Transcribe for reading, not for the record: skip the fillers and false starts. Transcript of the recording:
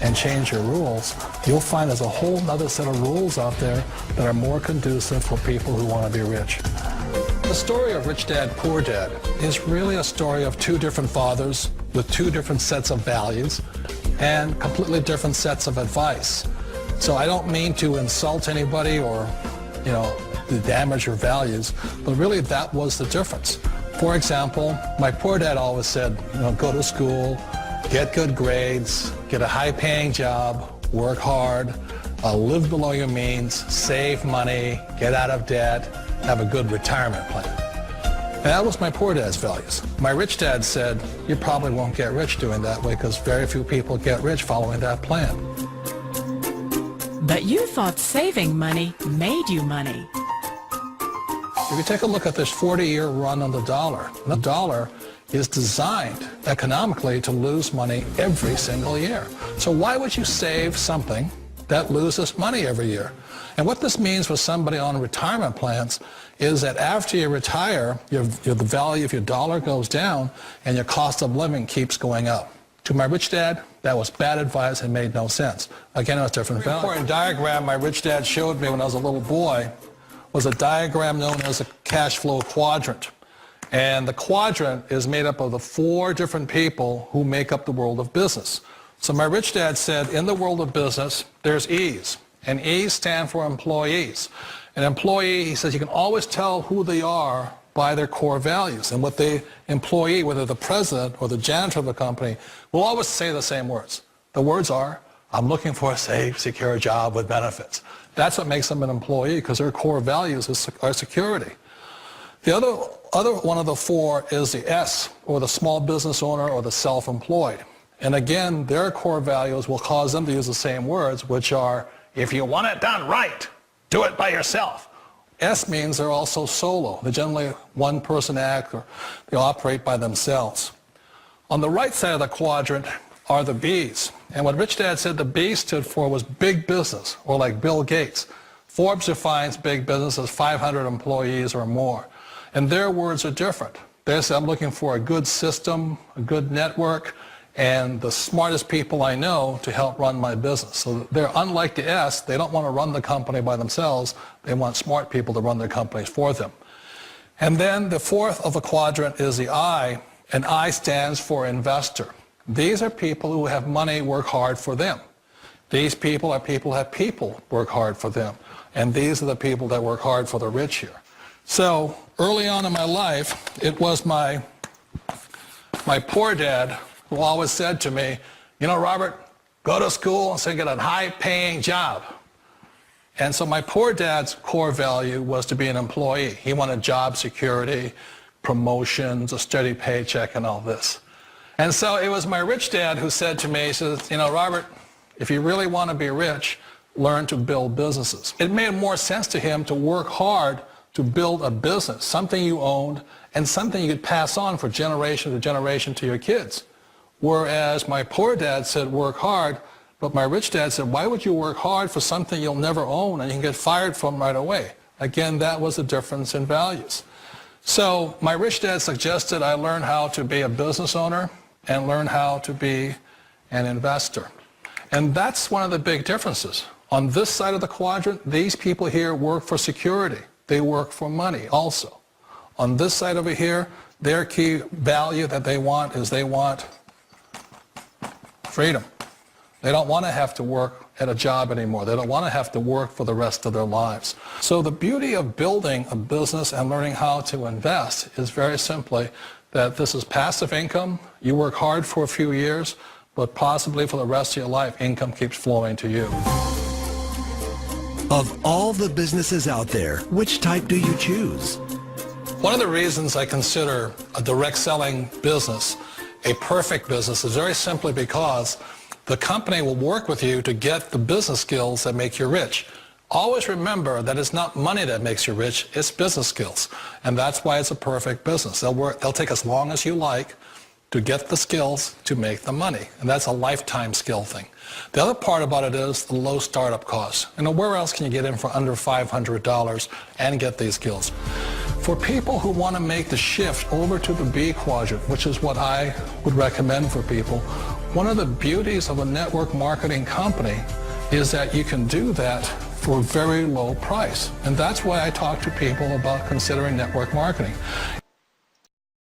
and change your rules, you'll find there's a whole other set of rules out there that are more conducive for people who want to be rich. The story of Rich Dad, Poor Dad is really a story of two different fathers with two different sets of values and completely different sets of advice. So I don't mean to insult anybody or, to damage your values, but really that was the difference. For example, my poor dad always said, go to school, get good grades, get a high-paying job, work hard, live below your means, save money, get out of debt, have a good retirement plan. And that was my poor dad's values. My rich dad said, you probably won't get rich doing that way because very few people get rich following that plan. But you thought saving money made you money. If you take a look at this 40-year run on the dollar is designed economically to lose money every single year. So why would you save something that loses money every year? And what this means for somebody on retirement plans is that after you retire, the value of your dollar goes down and your cost of living keeps going up. To my rich dad, that was bad advice and made no sense. Again, it was different value. The important diagram my rich dad showed me when I was a little boy was a diagram known as a cash flow quadrant. And the quadrant is made up of the four different people who make up the world of business. So my rich dad said, in the world of business, there's E's. And E's stand for employees. An employee, he says, you can always tell who they are by their core values. And what the employee, whether the president or the janitor of the company, will always say the same words. The words are, I'm looking for a safe, secure job with benefits. That's what makes them an employee, because their core values are security. The other one of the four is the S, or the small business owner or the self-employed. And again, their core values will cause them to use the same words, which are, if you want it done right, do it by yourself. S means they're also solo. They're generally one-person act, or they operate by themselves. On the right side of the quadrant are the B's. And what Rich Dad said the B stood for was big business, or like Bill Gates. Forbes defines big business as 500 employees or more. And their words are different. They say, I'm looking for a good system, a good network, and the smartest people I know to help run my business. So they're unlike the S. They don't want to run the company by themselves. They want smart people to run their companies for them. And then the fourth of the quadrant is the I, and I stands for investor. These are people who have money work hard for them. These people are people who have people work hard for them. And these are the people that work hard for the rich here. So early on in my life, it was my poor dad who always said to me, Robert, go to school and say get a high-paying job. And so my poor dad's core value was to be an employee. He wanted job security, promotions, a steady paycheck, and all this. And so it was my rich dad who said to me, he says, Robert, if you really want to be rich, learn to build businesses. It made more sense to him to work hard to build a business, something you owned and something you could pass on for generation to generation to your kids. Whereas my poor dad said work hard, but my rich dad said, why would you work hard for something you'll never own and you can get fired from right away? Again, that was the difference in values. So my rich dad suggested I learn how to be a business owner and learn how to be an investor. And that's one of the big differences. On this side of the quadrant, these people here work for security. They work for money also. On this side over here, their key value that they want is they want freedom. They don't want to have to work at a job anymore. They don't want to have to work for the rest of their lives. So the beauty of building a business and learning how to invest is very simply that this is passive income. You work hard for a few years, but possibly for the rest of your life, income keeps flowing to you. Of all the businesses out there, which type do you choose? One of the reasons I consider a direct selling business a perfect business is very simply because the company will work with you to get the business skills that make you rich. Always remember that it's not money that makes you rich, it's business skills. And that's why it's a perfect business. They'll take as long as you like to get the skills to make the money. And that's a lifetime skill thing. The other part about it is the low startup costs. Where else can you get in for under $500 and get these skills? For people who want to make the shift over to the B quadrant, which is what I would recommend for people, One of the beauties of a network marketing company is that you can do that for a very low price. And that's why I talk to people about considering network marketing.